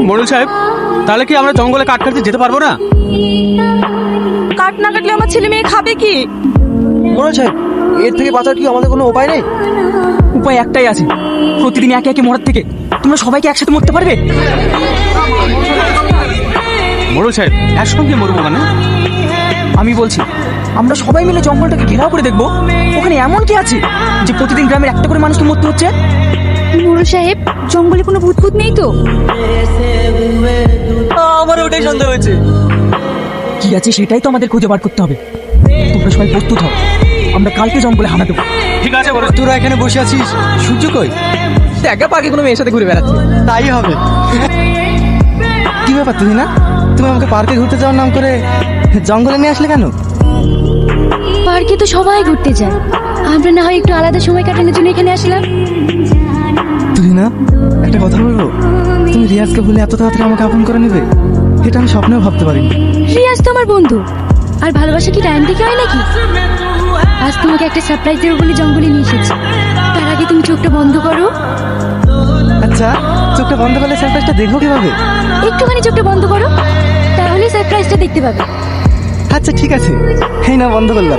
মোড়ল সাহেব, তাহলে কি আমরা জঙ্গলে কাঠ কাটতে যেতে পারবো না? কাঠ না কাটলে আমার ছেলে মেয়ে খাবে কি? মোড়ল সাহেব, এর থেকে বাঁচার কি আমাদের কোনো উপায় নেই? উপায় একটাই আছে, প্রতিদিন একে একে মরার থেকে তোমরা সবাইকে একসাথে মরতে পারবে। মোড়ল সাহেব, একসঙ্গে মরবো মানে? আমি বলছি আমরা সবাই মিলে জঙ্গলটাকে ঘেরাও করে দেখবো ওখানে এমন কি আছে যে প্রতিদিন গ্রামের একটা করে মানুষকে মরতে হচ্ছে। মোড়ল সাহেব, জঙ্গলে কোনো ভূত ভূত নেই তো? আমার ওটাই সন্দেহ হয়েছে। কি আছে সেটাই তো আমাদের খুঁজে বার করতে হবে। তোমরা সবাই প্রস্তুত হও, আমরা কালকে জঙ্গলে হানা দেবো। ঠিক আছে বড়। তোরা এখানে বসে আছিস, সূর্য কই? দেখা পাকে কোনো মেয়ের সাথে ঘুরে বেড়াচ্ছে। তাই হবে। কি ব্যাপার তুমি না, তুমি আমাকে পার্কে ঘুরতে যাওয়ার নাম করে জঙ্গলে নিয়ে আসলে কেন? পার্কে তো সবাই ঘুরতে যায়, আমরা না হয় একটু আলাদা সময় কাটানোর জন্য এখানে আসলাম। তুই না, একটা কথা বলবো? তুমি রিয়াজকে বলে এত তাড়াতাড়ি আমাকে আপন করে নেবে, এটা আমি স্বপ্নেও ভাবতে পারিনি। রিয়াজ তো আমার বন্ধু, আর ভালোবাসা কি টাইম থেকে হয় নাকি? আজ তোমাকে একটা সারপ্রাইজ দেবো বলে জঙ্গলে নিয়ে এসেছি, তার আগে তুমি চোখটা বন্ধ করো। আচ্ছা, চোখটা বন্ধ করলে সারপ্রাইজটা দেখবো কিভাবে? একটুখানি চোখটা বন্ধ করো, তাহলে সারপ্রাইজটা দেখতে পাবে। আচ্ছা ঠিক আছে, এই না বন্ধ করলাম।